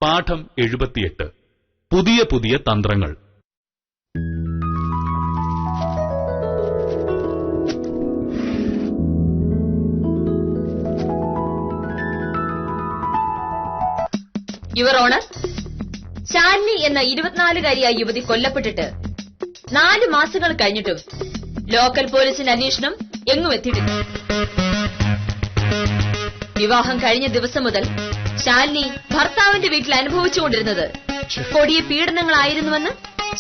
പാഠം 78 പുതിയ പുതിയ തന്ത്രങ്ങൾ. യുവർ ഓണർ, ശാലിനി എന്ന 24-കാരിയായ യുവതി കൊല്ലപ്പെട്ടിട്ട് 4 മാസങ്ങൾ കഴിഞ്ഞിട്ടും ലോക്കൽ പോലീസിന്റെ അന്വേഷണം എങ്ങും എത്തിയിട്ടില്ല. വിവാഹം കഴിഞ്ഞ ദിവസം മുതൽ ശാലിനി ഭർത്താവിന്റെ വീട്ടിൽ അനുഭവിച്ചുകൊണ്ടിരുന്നത് കൊടിയ പീഡനങ്ങളായിരുന്നുവെന്ന്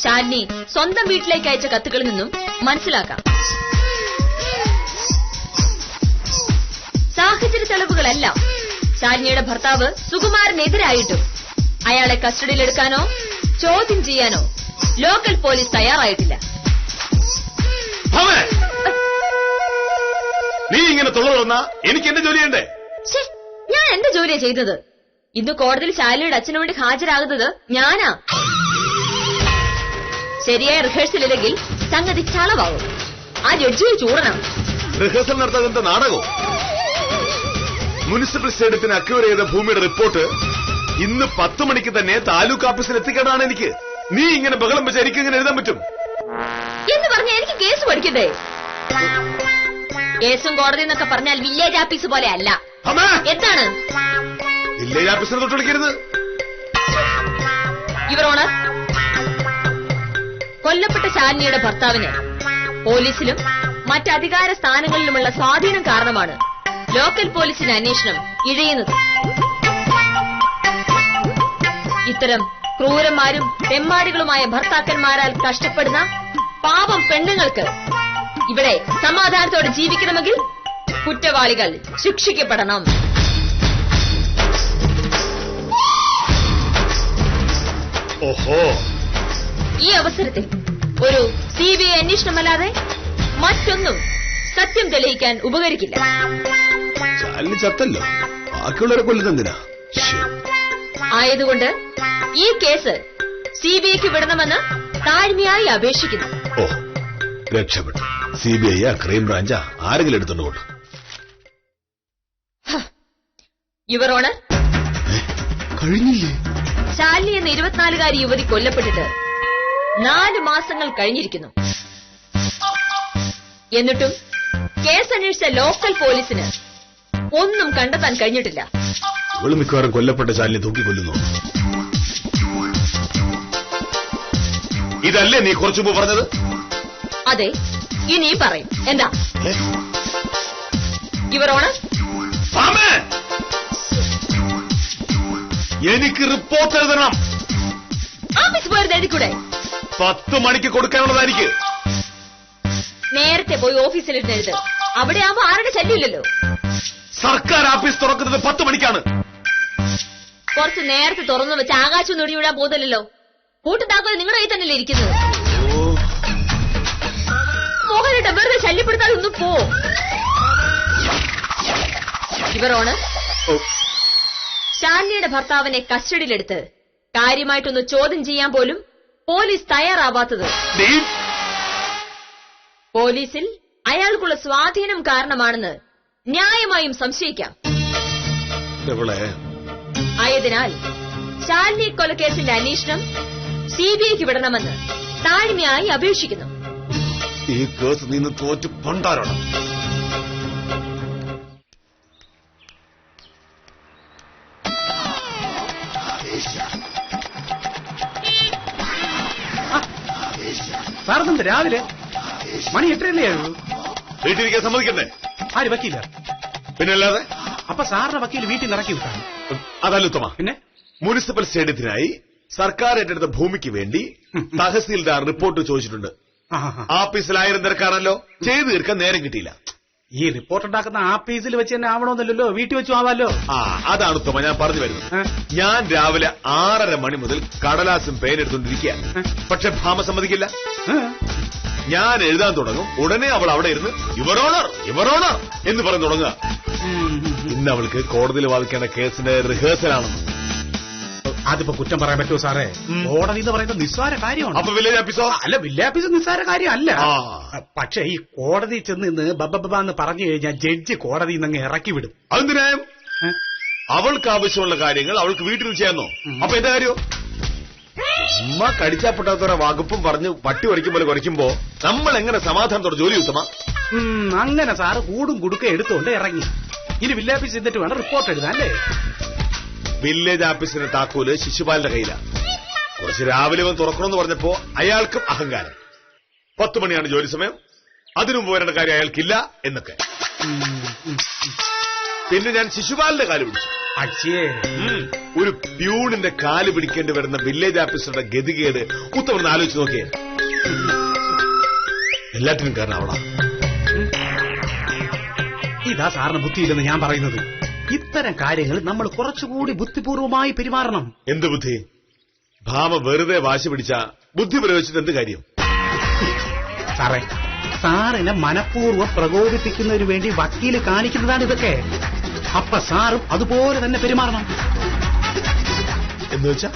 ശാലിനി സ്വന്തം വീട്ടിലേക്ക് അയച്ച കത്തുകളിൽ നിന്നും മനസ്സിലാക്കാം. സാഹചര്യ തെളിവുകളെല്ലാം ശാലിനിയുടെ ഭർത്താവ് സുകുമാരനെതിരായിട്ടും അയാളെ കസ്റ്റഡിയിലെടുക്കാനോ ചോദ്യം ചെയ്യാനോ ലോക്കൽ പോലീസ് തയ്യാറായിട്ടില്ല. നീ ഇങ്ങനെ തുള്ളതുന്ന എനിക്ക് എന്റെ ജോലി ചെയ്യണ്ടേ? ഞാൻ എന്റെ ജോലിയാ ചെയ്തത്. ഇന്ന് കോടതിയിൽ ശാലിനിയുടെ അച്ഛനു വേണ്ടി ഹാജരാകുന്നത് ഞാനാ. ശരിയായ റിഹേഴ്സൽ ഇല്ലെങ്കിൽ സംഗതി ചളവാകും. ആ ജഡ്ജിയെ ചൂടണം. റിഹേഴ്സൽ നടത്താതെ നാടകോ? മുനിസിപ്പൽ സ്റ്റേഡിയത്തിന് അക്വയർ ചെയ്ത ഭൂമിയുടെ റിപ്പോർട്ട് ഇന്ന് 10 മണിക്ക് തന്നെ താലൂക്ക് ഓഫീസിൽ എത്തിക്കേണ്ടതാണ് എനിക്ക്. നീ ഇങ്ങനെ ബഹളം വെച്ച് എനിക്ക് ഇങ്ങനെ എഴുതാൻ പറ്റും എന്ന് പറഞ്ഞ എനിക്ക് കേസ് പഠിക്കണ്ടേ? കേസും കോടതി എന്നൊക്കെ പറഞ്ഞാൽ വില്ലേജ് ഓഫീസ് പോലെ അല്ല. എന്താണ് വില്ലേജ് ഓഫീസിനെ തൊട്ട് വിളിക്കരുത്. യുവർ ഓണർ, കൊല്ലപ്പെട്ട ശാലിനിയുടെ ഭർത്താവിന് പോലീസിലും മറ്റ് അധികാര സ്ഥാനങ്ങളിലുമുള്ള സ്വാധീനം കാരണമാണ് ലോക്കൽ പോലീസിന്റെ അന്വേഷണം ഇഴയുന്നത്. ഇത്തരം ക്രൂരന്മാരും തെമ്മാടികളുമായ ഭർത്താക്കന്മാരാൽ കഷ്ടപ്പെടുന്ന പാപം പെണ്ണുങ്ങൾക്ക് ഇവിടെ സമാധാനത്തോടെ ജീവിക്കണമെങ്കിൽ കുറ്റവാളികൾ ശിക്ഷിക്കപ്പെടണം. ഓഹോ, ഈ അവസരത്തിൽ ഒരു CBI അന്വേഷണമല്ലാതെ മറ്റൊന്നും സത്യം തെളിയിക്കാൻ ഉപകരിക്കില്ല. ശാലിനി ചത്തല്ലോ, ബാക്കിയുള്ളവരെ കൊല്ലുന്നെന്തിനാ? ആയതുകൊണ്ട് ഈ കേസ് CBIക്ക് വിടണമെന്ന് താഴ്മയായി അപേക്ഷിക്കുന്നു. ഓ, രക്ഷപ്പെട്ടു. CBI ക്രൈംബ്രാഞ്ചാ ആരെങ്കിലും എടുത്തോണ്ട് കൊണ്ടു. യുവർ ഓണർ, കഴിഞ്ഞില്ലേ? ശാലിനി എന്ന 24-കാരി യുവതി കൊല്ലപ്പെട്ടിട്ട് 4 മാസങ്ങൾ കഴിഞ്ഞിരിക്കുന്നു. എന്നിട്ടും കേസ് അന്വേഷിച്ച ലോക്കൽ പോലീസിന് ഒന്നും കണ്ടെത്താൻ കഴിഞ്ഞിട്ടില്ല. ഇവള് മിക്കവാറും കൊല്ലപ്പെട്ട ശാലിനി തൂക്കിക്കൊല്ലുന്നു. ഇതല്ലേ നീ കുറച്ചു മുമ്പ് പറഞ്ഞത്? അതെ, ഇനി പറയും. എന്താ യുവർ ഓണർ? എനിക്ക് റിപ്പോർട്ട് എഴുതണം. ഓഫീസ് പോയത് എഴുതിക്കൂടെ? 10 മണിക്ക് കൊടുക്കാനുള്ളതായിരിക്കും. നേരത്തെ പോയി ഓഫീസിലിരുന്ന് എഴുത്. അവിടെ ആവുമ്പോ ആരുടെ ശല്യമില്ലല്ലോ. സർക്കാർ ഓഫീസ് തുറക്കുന്നത് 10 മണിക്കാണ്. കുറച്ച് നേരത്തെ തുറന്നു വെച്ച് ആകാശം നൊടിവിടാൻ പോകുന്നില്ലല്ലോ. കൂട്ടുതാക്കോൽ നിങ്ങളുടെ കയ്യിൽ തന്നെയല്ലേ ഇരിക്കുന്നത്. മോഹനിട്ട് വെറുതെ ശല്യപ്പെടുത്താതെ ഒന്നും പോ. യുവർ ഓണർ, ശാലിനിയുടെ ഭർത്താവിനെ കസ്റ്റഡിയിലെടുത്ത് കാര്യമായിട്ടൊന്ന് ചോദ്യം ചെയ്യാൻ പോലും പോലീസ് തയ്യാറാവാത്തത് പോലീസിൽ അയാൾക്കുള്ള സ്വാധീനം കാരണമാണെന്ന് ന്യായമായും സംശയിക്കാം. ആയതിനാൽ ശാലിനി കൊലക്കേസിന്റെ അന്വേഷണം CBIക്ക് വിടണമെന്ന് താഴ്മയായി അപേക്ഷിക്കുന്നു. ഈ കേസ് നിന്ന് തോറ്റ് പണ്ടാരാണ്. സാറെന്ത് രാവിലെ മണി 8:30 ആയുള്ളൂ. വീട്ടിലിരിക്കാൻ സമ്മതിക്കണ്ടേ? ആര് വക്കീല? പിന്നല്ലാതെ. അപ്പൊ സാറിന്റെ വക്കീൽ വീട്ടിൽ നിറക്കി വിട്ടാണ്. അതല്ല ഉത്തമ. പിന്നെ മുനിസിപ്പൽ സ്റ്റേഡിയത്തിനായി സർക്കാർ ഏറ്റെടുത്ത ഭൂമിക്ക് വേണ്ടി തഹസീൽദാർ റിപ്പോർട്ട് ചോദിച്ചിട്ടുണ്ട്. ആഫീസിൽ 1000 തിരക്കാണല്ലോ, ചെയ്തു തീർക്കാൻ നേരം കിട്ടിയില്ല. ഈ റിപ്പോർട്ട് ഉണ്ടാക്കുന്ന ആഫീസിൽ വെച്ച് തന്നെ ആവണമെന്നല്ലോ, വീട്ടിൽ വെച്ചു ആവാലോ. അതാണ് ഉത്തമ ഞാൻ പറഞ്ഞു വരുന്നത്. ഞാൻ രാവിലെ 6:30 മണി മുതൽ കടലാസും പേനെടുത്തോണ്ടിരിക്കുക. പക്ഷെ ഭാമ സമ്മതിക്കില്ല. ഞാൻ എഴുതാൻ തുടങ്ങും, ഉടനെ അവൾ അവിടെ ഇരുന്ന് യുവർ ഓണർ എന്ന് പറഞ്ഞു തുടങ്ങുക. ഇന്ന് അവൾക്ക് കോടതിയിൽ വാദിക്കേണ്ട കേസിന്റെ റിഹേഴ്സലാണെന്ന്. അതിപ്പോ കുറ്റം പറയാൻ പറ്റുമോ സാറേ? കോടതി എന്ന് പറയുന്നത് നിസ്സാര കാര്യമാണ്. അപ്പൊ വില്ലേജ് ഓഫീസോ? അല്ല, വില്ലേജ് ഓഫീസ് നിസ്സാര കാര്യമല്ല. പക്ഷെ ഈ കോടതി ചെന്ന് ഇന്ന് ബബ്ബ എന്ന് പറഞ്ഞു കഴിഞ്ഞാൽ ജഡ്ജി കോടതി നിന്ന് ഇറക്കി വിടും. അതെന്തിനായും അവൾക്ക് ആവശ്യമുള്ള കാര്യങ്ങൾ അവൾക്ക് വീട്ടിൽ ചെയ്യാന്നോ? അപ്പൊ എന്താ കാര്യോ? ഉമ്മ കടിച്ചാപ്പെട്ടാത്തവരെ വകുപ്പും പറഞ്ഞ് പട്ടി കുറയ്ക്കും പോലെ കുറയ്ക്കുമ്പോ നമ്മൾ എങ്ങനെ സമാധാനത്തോടെ ജോലി കിട്ടുമ? അങ്ങനെ സാറ് കൂടും കുടുക്ക എടുത്തുകൊണ്ട് ഇറങ്ങി. ഇനി വില്ലേജ് ഓഫീസ് എന്നിട്ട് വേണം റിപ്പോർട്ട് എഴുതാൻ അല്ലേ? വില്ലേജ് ഓഫീസിന്റെ താക്കോല് ശിശുപാലിന്റെ കയ്യിലാണ്. കുറച്ച് രാവിലെ വന്ന് തുറക്കണമെന്ന് പറഞ്ഞപ്പോ അയാൾക്കും അഹങ്കാരം. 10 മണിയാണ് ജോലി സമയം, അതിനുമുമ്പ് വരേണ്ട കാര്യം അയാൾക്കില്ല എന്നൊക്കെ. പിന്നെ ഞാൻ ശിശുപാലിന്റെ കാല് പിടിച്ചു. ഒരു പ്യൂണിന്റെ കാല് പിടിക്കേണ്ടി വരുന്ന വില്ലേജ് ഓഫീസറുടെ ഗതികേട് ഉത്തമർന്ന് ആലോചിച്ച് നോക്കിയേ. എല്ലാത്തിനും കാരണം അവളാ. ഇതാ സാറിന് ബുദ്ധിയില്ലെന്ന് ഞാൻ പറയുന്നത്. ഇത്തരം കാര്യങ്ങൾ നമ്മൾ കുറച്ചുകൂടി ബുദ്ധിപൂർവമായി പെരുമാറണം. എന്ത് ബുദ്ധി? ഭാമ വെറുതെ വാശി പിടിച്ച ബുദ്ധി പ്രയോഗിച്ചിട്ട് എന്ത് കാര്യം? സാറേ, സാറിനെ മനഃപൂർവ്വം പ്രകോപിപ്പിക്കുന്നതിന് വേണ്ടി വക്കീല് കാണിക്കുന്നതാണ് ഇതൊക്കെ. അപ്പൊ സാറും അതുപോലെ തന്നെ പെരുമാറണം. എന്ന് വെച്ചാ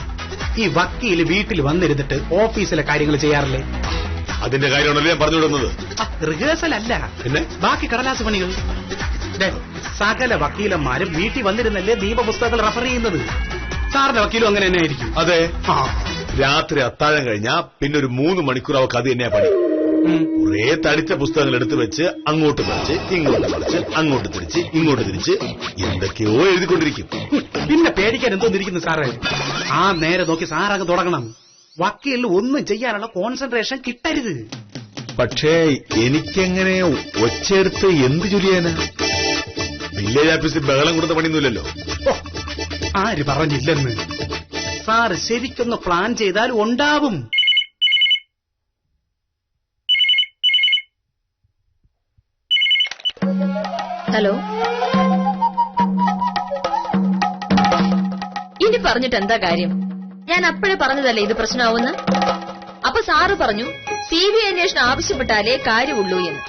ഈ വക്കീല് വീട്ടിൽ വന്നിരുന്നിട്ട് ഓഫീസിലെ കാര്യങ്ങൾ ചെയ്യാറില്ലേ? അതിന്റെ കാര്യമാണല്ലോ ഞാൻ പറഞ്ഞു വിടുന്നത്. റിഹേഴ്സൽ അല്ല, പിന്നെ ബാക്കി കടലാസ് പണികൾ. സകല വക്കീലന്മാരും വീട്ടിൽ വന്നിരുന്നല്ലേ നിയമപുസ്തകങ്ങൾ റഫർ ചെയ്യുന്നത്. സാറിന്റെ വക്കീലും അങ്ങനെ തന്നെ ആയിരിക്കും. അതെ, രാത്രി അത്താഴം കഴിഞ്ഞാ പിന്നെ ഒരു 3 മണിക്കൂർ അവർക്ക് അത് തന്നെയാ പണി. കുറെ തടിച്ച പുസ്തകങ്ങൾ എടുത്തു വെച്ച് അങ്ങോട്ട് മറിച്ച് ഇങ്ങോട്ട് മറിച്ച് അങ്ങോട്ട് തിരിച്ച് ഇങ്ങോട്ട് തിരിച്ച് എന്തൊക്കെയോ എഴുതിക്കൊണ്ടിരിക്കും. പിന്നെ പേടിക്കാൻ എന്തോന്നിരിക്കുന്നു സാറേ? ആ നേരെ നോക്കി സാറങ്ങ് തുടങ്ങണം. വക്കീലിന് ഒന്നും ചെയ്യാനുള്ള കോൺസെൻട്രേഷൻ കിട്ടരുത്. പക്ഷേ എനിക്കെങ്ങനെ ഒച്ചയെടുത്ത് എന്ത് ചൊല്ലിയാനാ? വില്ലേജ് ഓഫീസിൽ ബഹളം കൊടുത്ത പണിയൊന്നുമില്ലല്ലോ. ആര് പറഞ്ഞില്ലെന്ന്? സാറ് ശരിക്കൊന്ന് പ്ലാൻ ചെയ്താൽ ഉണ്ടാവും. ഹലോ, ഇനി പറഞ്ഞിട്ട് എന്താ കാര്യം? ഞാൻ അപ്പോഴേ പറഞ്ഞതല്ലേ ഇത് പ്രശ്നമാവുന്ന. അപ്പൊ സാറ് പറഞ്ഞു CBI അന്വേഷണം ആവശ്യപ്പെട്ടാലേ കാര്യമുള്ളൂ എന്ന്.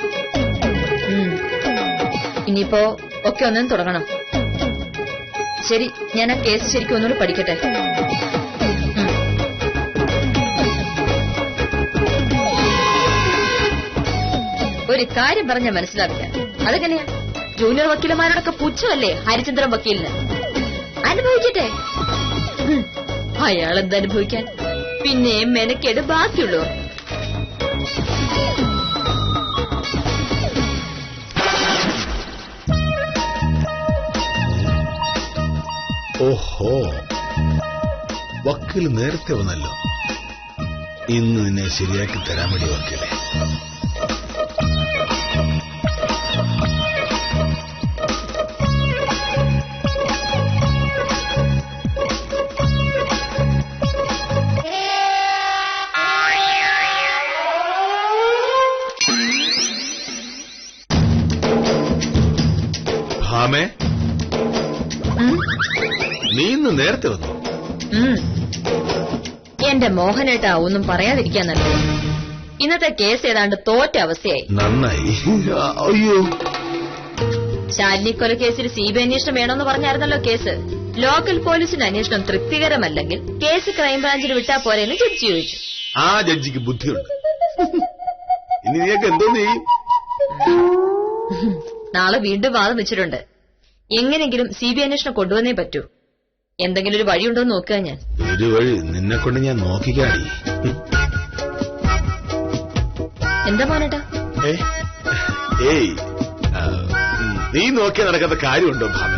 ഇനിയിപ്പോ ഒക്കെ ഒന്നും തുടങ്ങണം. ശരി, ഞാൻ ആ കേസ് ശരിക്കും ഒന്നുകൂടി പഠിക്കട്ടെ. ഒരു കാര്യം പറഞ്ഞാൽ മനസ്സിലാവില്ല. അതെങ്ങനെയാ? ജൂനിയർ വക്കീലന്മാരോടൊക്കെ പുച്ഛമല്ലേ ഹരിചന്ദ്രൻ വക്കീലിന്? അനുഭവിക്കട്ടെ. അയാൾ എന്തനുഭവിക്കാൻ? പിന്നെ മെനക്കേട് ബാക്കിയുള്ളവർ. ഓഹോ, വക്കീൽ നേരത്തെ വന്നല്ലോ. ഇന്ന് നിന്നെ ശരിയാക്കി തരാൻ വേണ്ടി വക്കീലെ. ഭാമേ, നീ ഇന്ന് നേരത്തെ വന്നു. എന്റെ മോഹനേട്ടാ, ഒന്നും പറയാതിരിക്കാൻ നല്ലത്. ഇന്നത്തെ കേസ് ഏതാണ്ട് തോറ്റ അവസ്ഥയായി. നന്നായി. അയ്യോ, ശാലിനി കൊലക്കേസിൽ CBI അന്വേഷണം വേണമെന്ന് പറഞ്ഞായിരുന്നല്ലോ കേസ്. ലോക്കൽ പോലീസിന്റെ അന്വേഷണം തൃപ്തികരമല്ലെങ്കിൽ കേസ് ക്രൈംബ്രാഞ്ചിന് വിട്ടാ പോരെന്ന് ജഡ്ജി ചോദിച്ചു. ആ ജഡ്ജിക്ക് ബുദ്ധിയുണ്ട്. ഇനി നീയൊക്കെ എന്തോ ചെയ്യും? നാളെ വീണ്ടും വാദം വെച്ചിട്ടുണ്ട്. എങ്ങനെങ്കിലും CBI അന്വേഷണം കൊണ്ടുവന്നേ പറ്റൂ. എന്തെങ്കിലും ഒരു വഴിയുണ്ടോ എന്ന് നോക്കുക. ഞാൻ ഒരു വഴി നിന്നെ കൊണ്ട് ഞാൻ നോക്കിക്കാടി. എന്താ മോനേട്ടാ? ഏയ്, നീ നോക്കിയാൽ നടക്കാത്ത കാര്യമുണ്ടോ ഭാമ?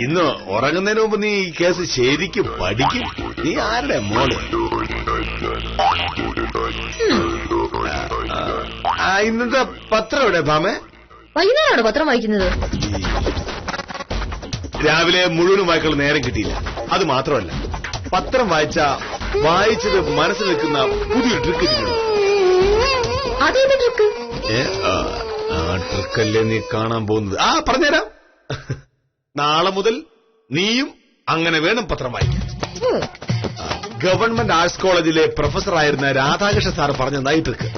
ഇന്ന് ഉറങ്ങുന്നതിന് മുമ്പ് നീ ഈ കേസ് ശരിക്കും പഠിക്കും. നീ ആരുടെ മോള്? ഇന്നത്തെ പത്രം എവിടെ ഭാമേ? വൈകുന്നേരമാണോ പത്രം വായിക്കുന്നത്? രാവിലെ മുഴുവനും വായിക്കാനുള്ള നേരം കിട്ടിയില്ല. അത് മാത്രമല്ല, പത്രം വായിച്ചത് മനസ്സിൽ നിൽക്കുന്ന പുതിയൊരു ട്രിക്ക് കിട്ടിയിട്ടുണ്ട്. അതേത് ട്രിക്ക്? ആ ട്രിക്കല്ലേ നീ കാണാൻ പോകുന്നത്? പറഞ്ഞുതരാം. നാളെ മുതൽ നീയും അങ്ങനെ വേണം പത്രം വായിക്കാൻ. ഗവൺമെന്റ് ആർട്സ് കോളേജിലെ പ്രൊഫസറായിരുന്ന രാധാകൃഷ്ണ സാർ പറഞ്ഞ ഈ ട്രിക്ക്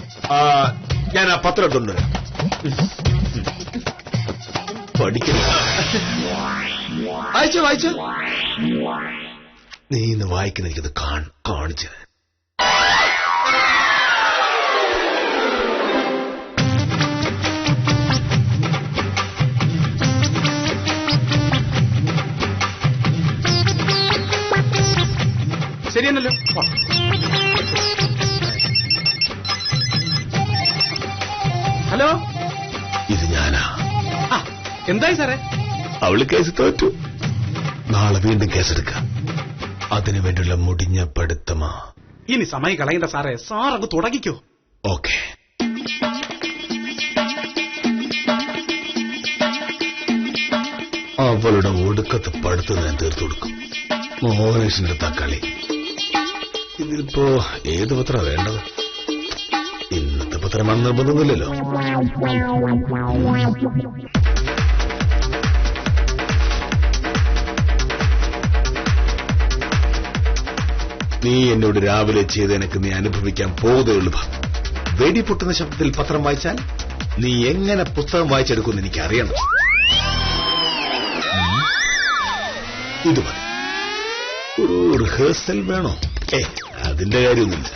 ഞാൻ ആ പത്രം കൊണ്ടുവരാം. പഠിക്കില്ല. വായിച്ചോ. നീ ഇന്ന് വായിക്കുന്ന എനിക്കത് കാണിച്ചു. ശരി തന്നെയല്ലോ. ഹലോ, ഇത് ഞാനാ. എന്തായി സാറേ? അവള് കേസ് തോറ്റു. നാളെ വീണ്ടും കേസെടുക്കാം. അതിനു വേണ്ടിയുള്ള മുടിഞ്ഞ പഠിത്തമാ. ഇനി സമയം കളയണ്ട സാറേ, സാർ അങ്ങ് തുടങ്ങിക്കോ. ഓക്കെ. അവളുടെ ഒടുക്കത്ത് പഠിത്തം ഞാൻ തീർത്തു കൊടുക്കും. മോഹനേഷിന്റെ തക്കാളി. ഇതിലിപ്പോ ഏത് പത്രം വേണ്ടത്? ഇന്നത്തെ പത്രമാണ് നിർബന്ധമില്ലല്ലോ. നീ എന്നോട് രാവിലെ ചെയ്ത് എനിക്ക് നീ അനുഭവിക്കാൻ പോകുകയുള്ളൂ. വെടിപൊട്ടുന്ന ശബ്ദത്തിൽ പത്രം വായിച്ചാൽ നീ എങ്ങനെ പുസ്തകം വായിച്ചെടുക്കുമെന്ന് എനിക്ക് അറിയണം. ഇത് മതി. ഒരു റിഹേഴ്സൽ വേണോ? അതിന്റെ കാര്യമൊന്നുമില്ല.